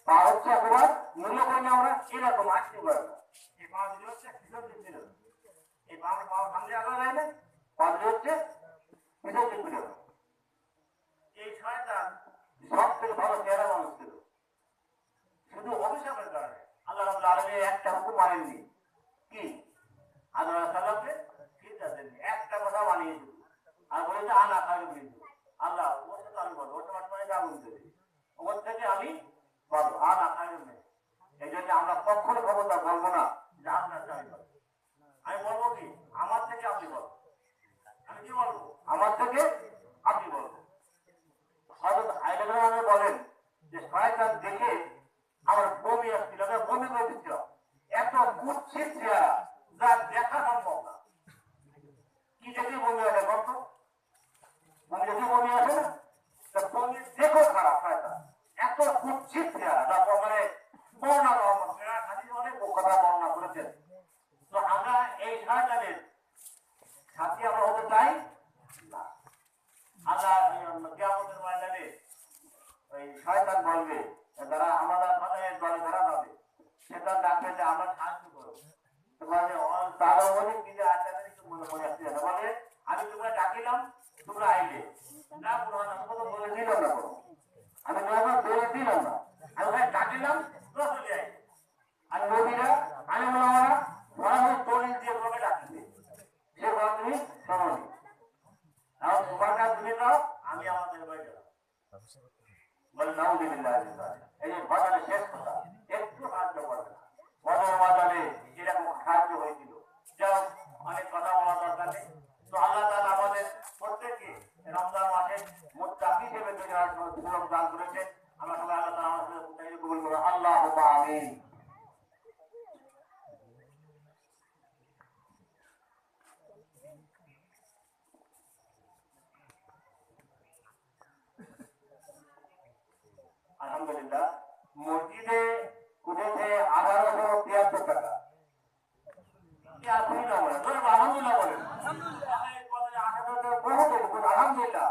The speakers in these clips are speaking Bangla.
পা হচ্ছে একবার মূল্য করি আমরা এরকম আসতে পারে না। এই পা দুটো হচ্ছে পিছন দিক ছিল, এই পা সামনে আগা যায় না, পা দুটো হচ্ছে পিছন দিক ছিল। এই শয়তান সব থেকে ভালো চেহারা মানুষ ছিল, শুধু অভিশাপের কারণে আল্লাহ রাব্বুল আলামিন একটা হুকুম মানেননি। কি? আল্লাহ সাল্লামকে ফিরতে দেননি, একটা কথা মানিয়ে দিল আর বলেছে আনা খায়রুম মিনহু। আল্লাহ ওর সাথে আমি বলবো, ওর সাথে মানে আগুন দেবে, ওর থেকে আমি বলবো আনা খায়রুম মিনহু। এই জন্য আমরা কখনো ক্ষমতা বলবো না যে আপনার চাই বলবো। আমি বলবো কি আমার থেকে আপনি বলবো। আমি কি বলবো? আমার থেকে আপনি বলবো। হযরত আয়েশা বলেন যে শয়তান দেখে আমার বমি আসছিল, আমি বমি করে দিচ্ছিলাম, এত কুৎসিত চেহারা যা দেখা সম্ভব না। কি দেখে বমি আসে বলতো? বমি দেখে বমি আসে না, তা বমি দেখো খারাপ শয়তান, এত কুৎসিত চেহারা যা মানে বর্ণনা অনেক কথা বর্ণনা করেছেন। তো আমরা এই শয়তানের সাথে আমরা হতে চাই না। আল্লাহ কিয়ামতের ময়দানে ওই শয়তান বলবে যারা আমাদের ফাদারের দলে ধরা যাবে, সেটা ডাকবে যে আমরা সাহায্য করো। তোমাদের তারা বলে কি যে আচারের কিছু মনে মনে আসছে না, বলে আমি তোমরা ডাকিলাম তোমরা আইলে না, কোনো বলে দিলাম না, কোনো আমি তোমার বলে দিলাম না, আমি ভাই ডাকিলাম তোমরা চলে আইলে। আর নবীরা আমি ওনারা ওরা দলিল দিয়ে তোমাকে ডাকিবে, সে বল তুমি শোনো, এখন তোমার কাজ তুমি দাও, আমি আমাদের বাড়ি গেলাম। বলে নাউযুবিল্লাহ। এই যে বাজারে শেষ কথা, একটু সাহায্য করবে না। বাজারে এরকম সাহায্য হয়েছিল, যাও অনেক কথা বলা দরকার নেই। তো আল্লাহ তাআলা আমাদের প্রত্যেককে রমজান মাসে মুত্তাকি হিসেবে সুযোগ দান করেছেন। আমরা সবাই আল্লাহ তাআলা আমাদের মুত্তাকি কবুল করুন, আল্লাহুম্মা আমিন। আলহামদুলিল্লাহ, মসজিদে উঠেছে 1873 টাকা। আলহামদুলিল্লাহ বলেন, আলহামদুলিল্লাহ।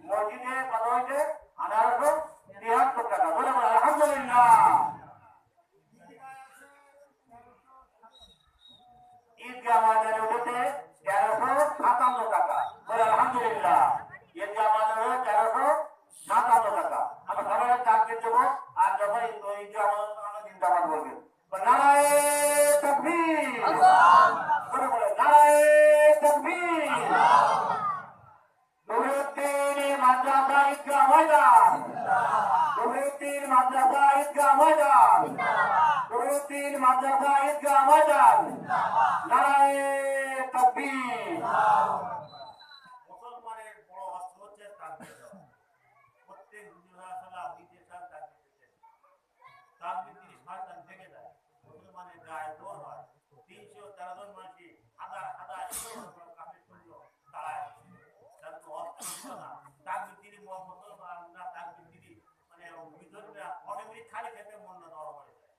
মসজিদে কত হয়েছে? 1873 টাকা। বলে আলহামদুলিল্লাহ। ঈদগাহ ময়দানে উঠেছে 1357 টাকা। বলে আলহামদুলিল্লাহ। ঈদগাহ ময়দানে 1357 টাকা। আমরা সবাই তাকবীর দেবো, আর যখন ঈদগাহ ময়দানে জিন্দাবাদ বলবেন। নারায়ে তাকবীর, বলে বলে নারায়ে তাকবীর। নূরউদ্দিন মাদ্রাসা ঈদগাহ ময়দান, নূরউদ্দিন মাদ্রাসা ঈদগাহ ময়দান, নূরউদ্দিন মাদ্রাসা ঈদগাহ ময়দান। নারায়ে তাকবীর। মুসলমানের বড় অস্ত্র হচ্ছে তাকবীর দেওয়া। প্রত্যেক সালাম ঈদের সাথে তাকবীর দিতেন। তাকবীর তিনি শয়তান থেকে যায়, মুসলমানের গায়ে জোর হয়। 313 জন মানুষই হাজার হাজার কাফের সৈন্য তাড়ায়, তার তো অস্ত্র ছিল না। তাকবীর তিনি মুসলমান না, তাকবীর তিনি মানে ভিতরে অটোমেটিক খালি খেতে মন না দেওয়া হয়ে যায়।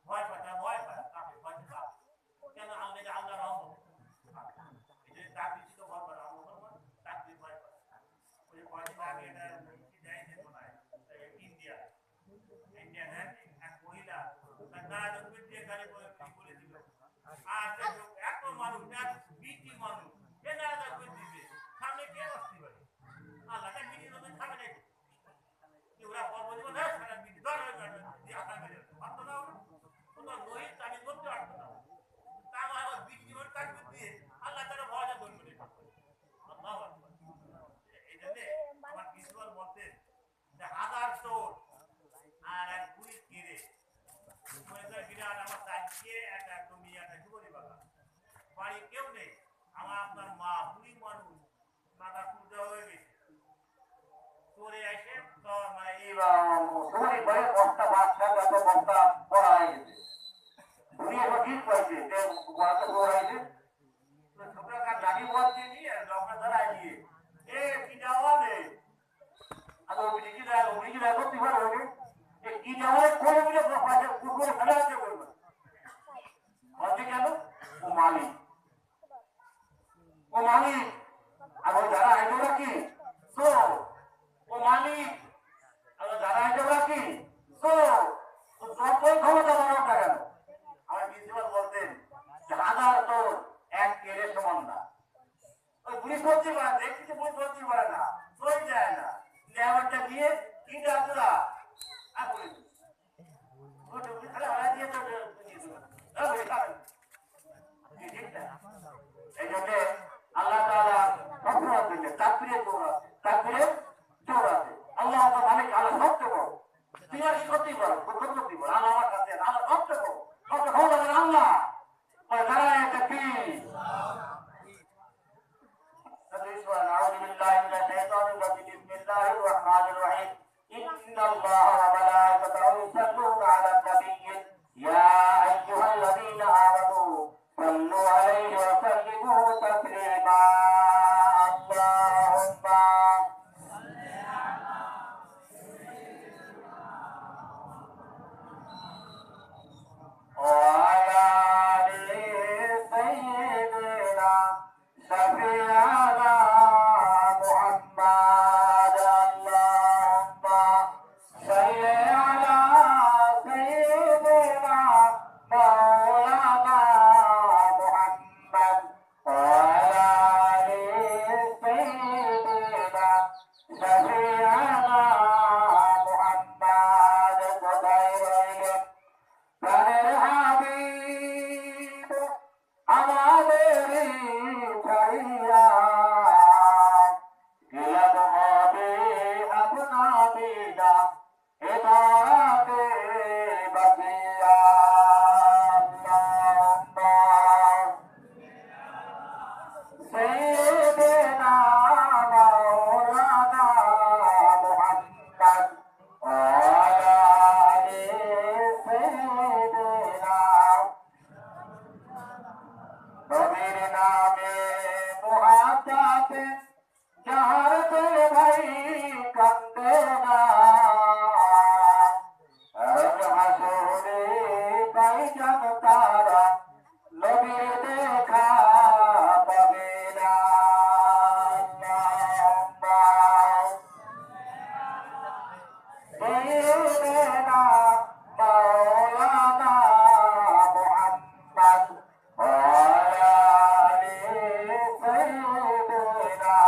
ভয় পায়, ভয় পায়, কাফের ভয় পায়। কেন? আল্লাহ রহমত। এই যে তাকবীর ছিল ভয় পায়, মুসলমান তাকবীর ভয় পায়। ওই কয়েকদিন আগে এটা দেয় যে মনে হয় ইন্ডিয়া এক মহিলা তারা তাকবীর দিয়ে খালি বলে দিল, আর এত মানুষ, বিটি মানুষ এরা তাকবীর দিবে, সামনে কে বসতে পারে? আল্লাহ তা বিটি নতুন খাবে নাকি? ওরা বলবো না সারা বিটি দরকার দিয়ে আশা মেরে পারত না, ওরা নহিত আমি করতে পারতো না। তা আমার বিটি মানুষ তাকবীর দিয়ে আল্লাহ তারা ভয়টা করবে না। আল্লাহু আকবার। এই জন্য আমার প্রিন্সিপাল বলতেন যে হাজার চোর আর এক পুলিশ কিনে বিরাট আমার চারদিকে একটা জমি, একটা যুবতী বাগান, বাড়ি কেউ নেই, আমার আপনার মা বুড়ি মানুষ, মাথা পূজা হয়ে গেছে, চোরে এসে মানে এই বস্তা বাচ্চা যত বস্তা পড়া হয়ে গেছে, বুড়ি এখন ঠিক পাইছে যে বস্তা পড়া হয়েছে, ছোটকার গাড়ি বলতে নিয়ে লঙ্কা ধরাই দিয়ে এ কি যাওয়া নেই, আর ওইদিকে যায় ওইদিকে যায় করতে পারো কি যাওয়া করে মিলে পুকুরে ফেলা হচ্ছে বলবে হচ্ছে কেন? ও মালিক, ও মালিক। আর ওই যারা আইলো কি তো ও মালিক তারা এটা কি তো যতই ক্ষমতা বানাও না কেন, আমার প্রিন্সিপাল বলতেন যে হাজার তোর এক কেড়ে সমান না। ওই পুলিশ ধরতে পারে, দেখতে পুলিশ ধরতে পারে না, ধরে যায় না, লেবারটা গিয়ে কি ডাকুরা আর পুলিশ এই জন্য আল্লাহ তাআলা সবসময় দিলেন তাকবীরে জোরাতে আল্লাহ মালিক আল্লাহ সত্য বড়, তুই আর সত্যি বড়, সত্যি বড়, আল্লাহ আমার কাছে আল্লাহ সত্য বড়, সত্য বড় আল্লাহ নারায়ে তাকবীর। أعوذ بالله من الشيطان الرجيم بسم الله الرحمن الرحيم إن الله وملائكته يصلون على النبي يا أيها الذين آمنوا صلوا عليه وسلموا تسليما اللهم وعلى آل سيدنا شفيعنا محمد اللهم صل على سيدنا مولانا محمد وعلى آل سيدنا شفيعنا محمد কোথায় রইলেন প্রাণের হাবিব আমাদের ছাইয়া গেলাম হবে আপনা বিনা এ ধরাতে বাঁচিয়া سيدنا مولانا محمد وعلى آل سيدنا নবীর নামে মুহাব্বতে যার দিল ভাই কান্দে না আজ হাসরে বাইজান তারা নবীর দেখা পাবে না سيدنا مولانا محمد وعلى آل سيدنا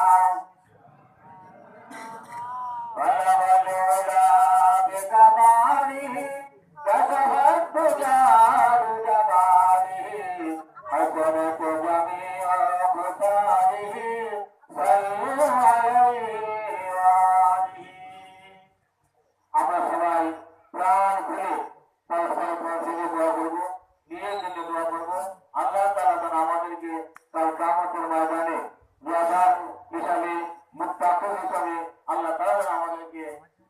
بلغ العلا بكماله كشف الدجى بجماله حسنت جميع خصاله صلوا عليه وآله আমরা সবাই প্রাণ খুলে পরস্পর পরস্পরের দোয়া করবো, নিজের জন্য দোয়া করবো। আল্লাহ তাআলা যেন আমাদেরকে কাল কিয়ামতের ময়দানে জিয়াদার হিসাবে মুত্তাকিন হিসাবে আল্লাহ তাআলা যেন আমাদেরকে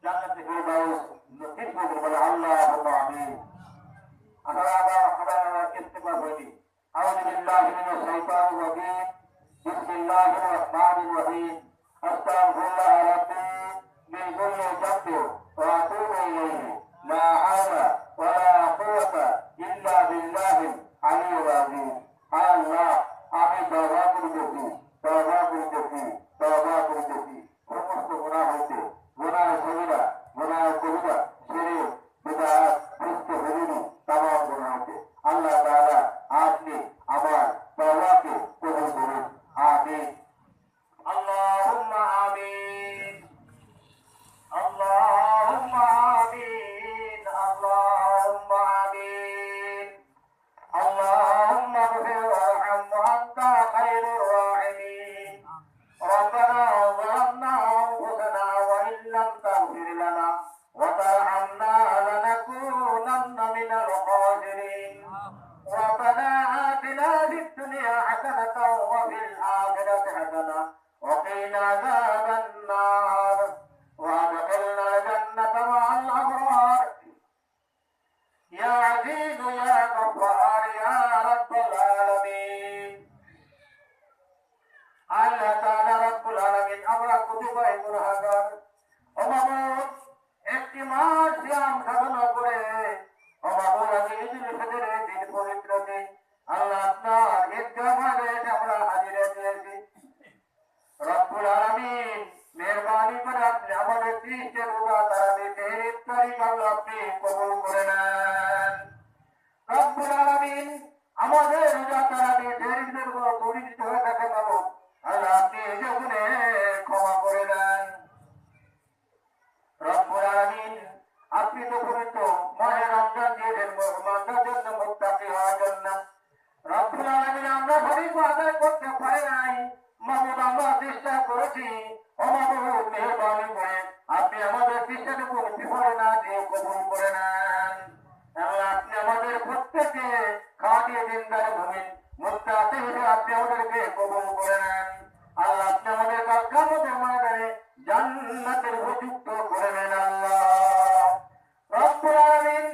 জান্নাতে ফেরদাউস নসিব করে, বলে আল্লাহুম্মা আমিন। আমরা ইস্তেগফার করি। আউযু বিল্লাহি মিনাশ শাইতানির রাজীম বিসমিল্লাহির রহমানির রহিম আস্তাগফিরুল্লাহ রাব্বি মিন কুল্লি যামবিন وأتوب إليه لا حول ولا قوة إلا بالله العلي العظيم الله আমি তওবা করতেছি সমস্ত গুনাহ হইতে গুনাহ সগীরা গুনাহ কবিরা শিরক বিদআত ফিসক হুজুরি তামাম গুনাহ হইতে আল্লাহ তাআলা আপনি আমার তওবাকে কবুল করুন আমিন আল্লাহুম্মা আমিন اللهم آمين اللهم آمين اللهم اغفر وارحم وأنت خير الراحمين ربنا ظلمنا أنفسنا وإن لم تغفر لنا وترحمنا لنكونن من الخاسرين ربنا آتنا في الدنيا حسنة وفي الآخرة حسنة وقنا عذاب النار وادخلنا الجنة مع الأبرار يا عزيز يا غفار يا رب العالمين আল্লাহ তাআলা রব্বুল আলামিন আমরা কতিপয় গুনাহগার অমাবুদ একটি মাস সিয়াম সাধনা করে অমাবুদ আমি ঈদুল ফিতরের দিন পবিত্র দিন আল্লাহ আপনার ঈদগাহ মাঠে আমরা হাজির হয়েছি রব্বুল আলামিন মেহরবানি করে আপনি আমাদের 30 রোজা তারাবি আল্লাহ আপনি কবুল করে নেন। রব্বুল আলামিন আমাদের রোজা তারাবি দেরিদের পরিচিত হয়ে থাকে মাবুদ আল্লাহ আপনি যেগুনে ক্ষমা করে দেন। রব্বুল আলামিন আপনি তো পবিত্র মাহে রমজান দিয়েছেন মুসলমানদের জন্য মুত্তাকি হওয়ার জন্য। রব্বুল আলামিন আমরা সঠিক আদায় করতে পারি নাই মাবুদ আমরা চেষ্টা করেছি ও মাবুদ মেহেরবানি করে আপনি আমাদের চেষ্টাটুকু বিফলে না দিয়ে কবুল করে নেন। আল্লাহ আপনি আমাদের প্রত্যেককে খাটিয়ে দিনদার ভূমি মুত্তাকি হিসেবে আপনি আমাদেরকে কবুল করে নেন। আল্লাহ আপনি আমাদের কিয়ামতের ময়দানে জান্নাতের উপযুক্ত করে নেন। আল্লাহ রব্বুল আলামিন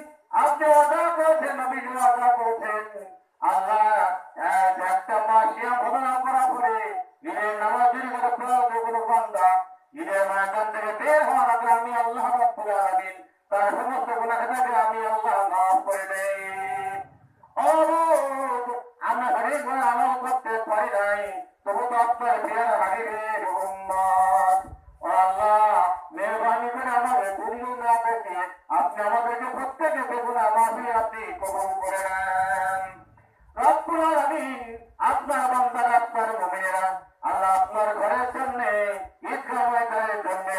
আপনি ওয়াদা করেছেন নবীজি ওয়াদা করেছেন আল্লাহ একটা মাস সিয়াম ভাবনা করার পরে ঈদের নামাজের করে কোনো বান্দা ঈদের ময়দান থেকে বের হওয়ার আগে আমি আল্লাহ রব্বুল আলামিন তার সমস্ত গুনাহটাকে আমি আল্লাহ মাফ করে দেই। আমরা হরিকভাবে আমল করতে পারি নাই তবু তো আপনার প্রিয় হাবিবের উম্মত আল্লাহ মেহরবানি করে আমাদের দুনিয়া না পেতে আপনি আমাদেরকে প্রত্যেকে বেগুনা মাফি আপনি কবুল করে নেন। রব্বুল আলামিন আপনার বান্দারা আপনার মুমিনেরা আল্লাহ আপনার ঘরের জন্য ঈদগাহ ময়দানের জন্য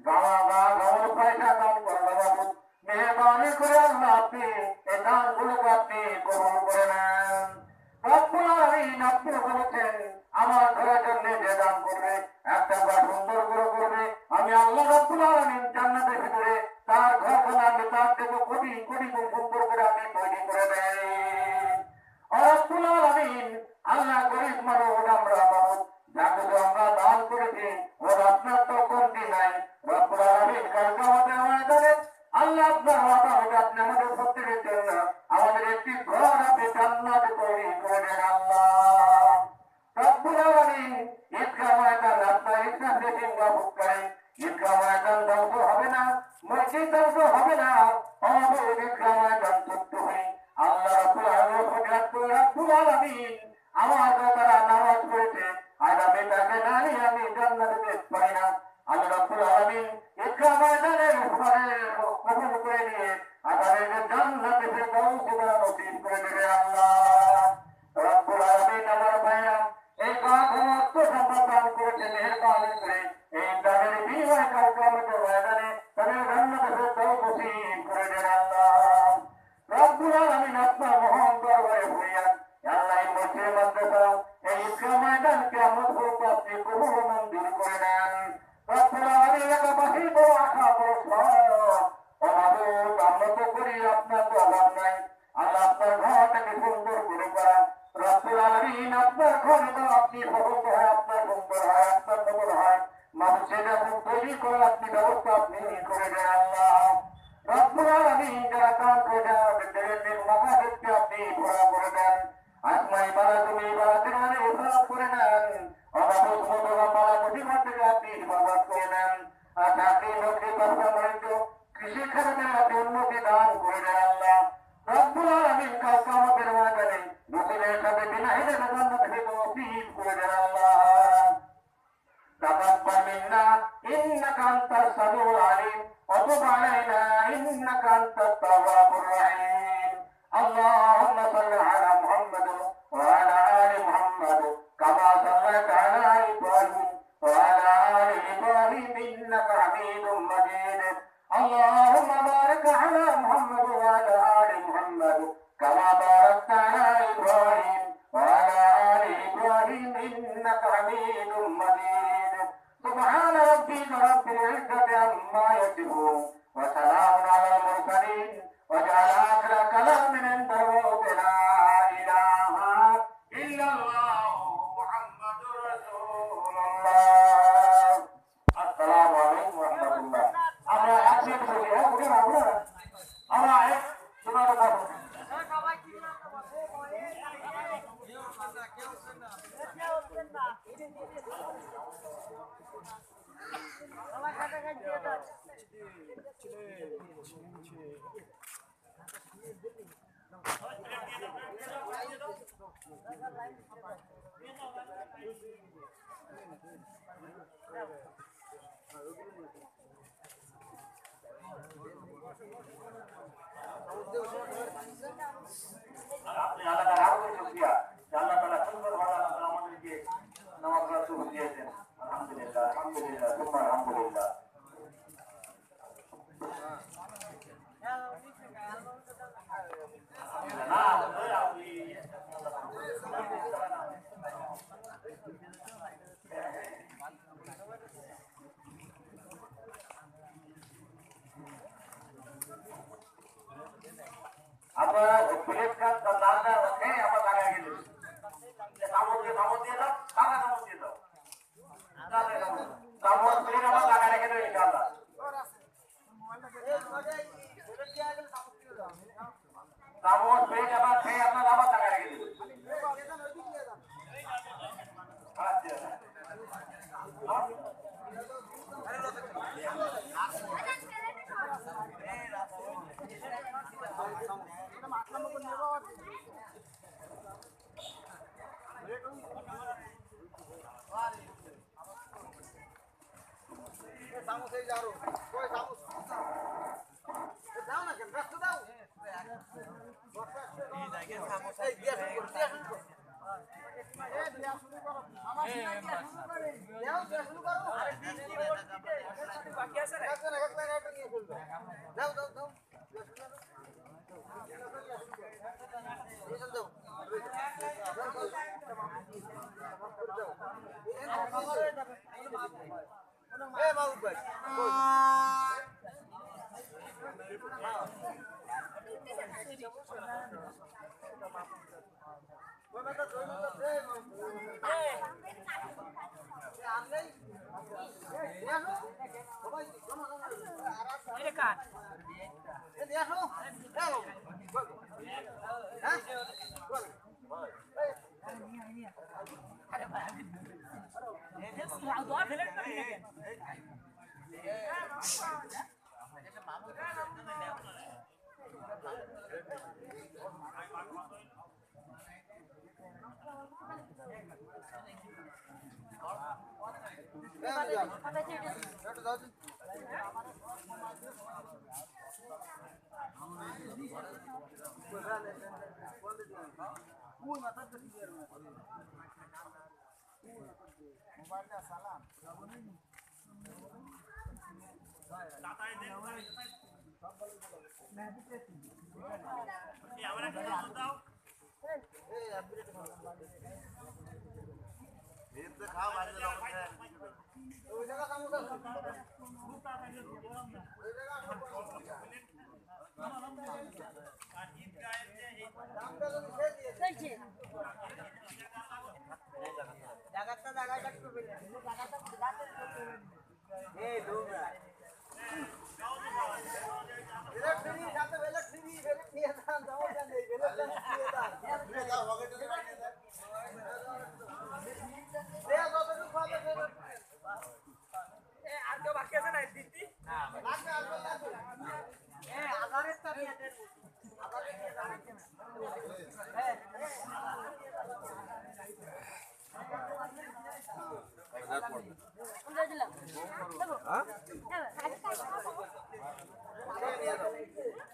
গাওয়ার পয়সা দান করলো বাবু মেহরবানি করে আল্লাহ আপনি এই দানগুলোকে আপনি কবুল করে নেন। রব্বুল আলামিন আপনি বলেছেন আমার ঘরের জন্য যে দান করবে একটা ঘর সুন্দর করে করবে আমি আল্লাহ রব্বুল আলামিন জান্নাতের ভিতরে তার ঘরখানা আমি তার থেকে কোটি কোটি গুণ সুন্দর করে আমি তৈরি করে দেই। রব্বুল আলামিন আল্লাহ গরিব মানুষ আমরা মানুষ যাকে আমরা দান করেছি ওর আপনার তো কমতি নাই। রব্বুল আলামিন কালকে আমাদের ময়দানে আল্লাহ আপনার ওয়াদা হবে আপনি আমাদের প্রত্যেকের জন্য আমাদের একটি ঘর আপনি জান্নাতে তৈরি করে দেন। আল্লাহ রব্বুল আলামিন ঈদগাহ ময়দান আপনার ইচ্ছা থেকে ভোগ করেন ঈদগাহ ময়দান ধ্বংস হবে না মসজিদ ধ্বংস হবে না আমাদের ঈদগাহ ময়দান ছোট্ট হয়ে আল্লাহ রব্বুল আলামিন আমার তারা নামাজ পড়েছে আজ আমি তাকে না নিয়ে আমি জান্নাতে যেতে পারি না। আল্লাহ রব্বুল আলামিন ঈদগাহ ময়দানের কবুল করে নিয়ে আমাদের জান্নাতে ফেরদাউস নসিব করে দেবে। আল্লাহ রব্বুল আলামিন আমার ভাইরা এই সমস্ত সম্পদ দান করেছে মেহেরবানি করে এই দানের বিনিময়ে কালকে আমাদের ময়দানে তাদের জান্নাতে ফেরদাউস নসিব করে দেন। আল্লাহ রব্বুল আলামিন আপনার মহান দরবারে ভরিয়া আল্লাহ এই মসজিদ মাদ্রাসা এই ঈদগাহ ময়দানকে আমার হোক আপনি কবুল মঞ্জুর করে নেন। রব্বুল আলামিন এলাকাবাসীর বড় আশা বড় আমরা তো করি আপনার তো অভাব নাই আল্লাহ আপনার ঘরটাকে সুন্দর করে করা রব্বুল আলামিন আপনার ঘরে তো আপনি পছন্দ হয় আপনার সুন্দর হয় আপনার মতন হয় মানুষের যখন তৈরি করে আপনি ব্যবস্থা আপনি করে দেন। আল্লাহ রব্বুল আলামিন যারা কাম করে দেন মাকাসিদকে আপনি ভরা করে দেন আসমাই বালা তুমি বালাতের মানে হেফাজত করে নেন অবাধ সমুদ্র বালা প্রতিভা থেকে আপনি হেফাজত করে নেন আর চাকরি নকরি ব্যবসা বাণিজ্য কৃষি খাতে আপনি উন্নতি দান করে দেন। আল্লাহ রব্বুল আলামিন কালকে আমাদের ময়দানে নতুনের সাথে বিনাহীদের জান্নাত থেকে নসিব করে দেন। আল্লাহ তাকাব্বাল মিন্না ইন্নাকা আনতাস সামিউল আলিম ওয়া তুব আলাইনা ইন্নাকা আনতাত তাওয়াবুর রহিম। আল্লাহুম্মা সাল্লি আলা মুহাম্মাদ ওয়া আলা আলি মুহাম্মাদ কামা সাল্লাইতা আলা ইব্রাহিম ওয়া আলা আলি ইব্রাহিম ইন্নাকা হামিদুম মাজিদ। اللهم بارك على محمد وعلى آل محمد كما باركت على إبراهيم وعلى آل إبراهيم إنك حميد مجيد. سبحان ربك رب العزة عما يصفون وسلام على المرسلين وجعل آخر كلامنا عنده لا إله إلا الله محمد رسول الله. السلام عليكم ورحمة الله. আমরা একসাথে বলি হ্যাঁ বুঝে না বুঝে না আমরা এক তোমার কথা আপনি এলাকার আরো শুকরিয়া আল্লাহ তাআলা সুন্দরভাবে আমাদেরকে নামাজ পড়ার সুযোগ দিয়েছেন। আলহামদুলিল্লাহ, আলহামদুলিল্লাহ, আলহামদুলিল্লাহ। আপনারা প্লেট কাজ রান্না খেয়ে আমার লাগাই গেলেন কামড় দিয়ে দাও টাকা কামড় দিয়ে দাও কামড় প্লেট আমার লাগাই রেখে দেবে ইনশাআল্লাহ। কামড় প্লেট আবার খেয়ে আপনার আবার লাগাই রেখে দেবে। হ্যাঁ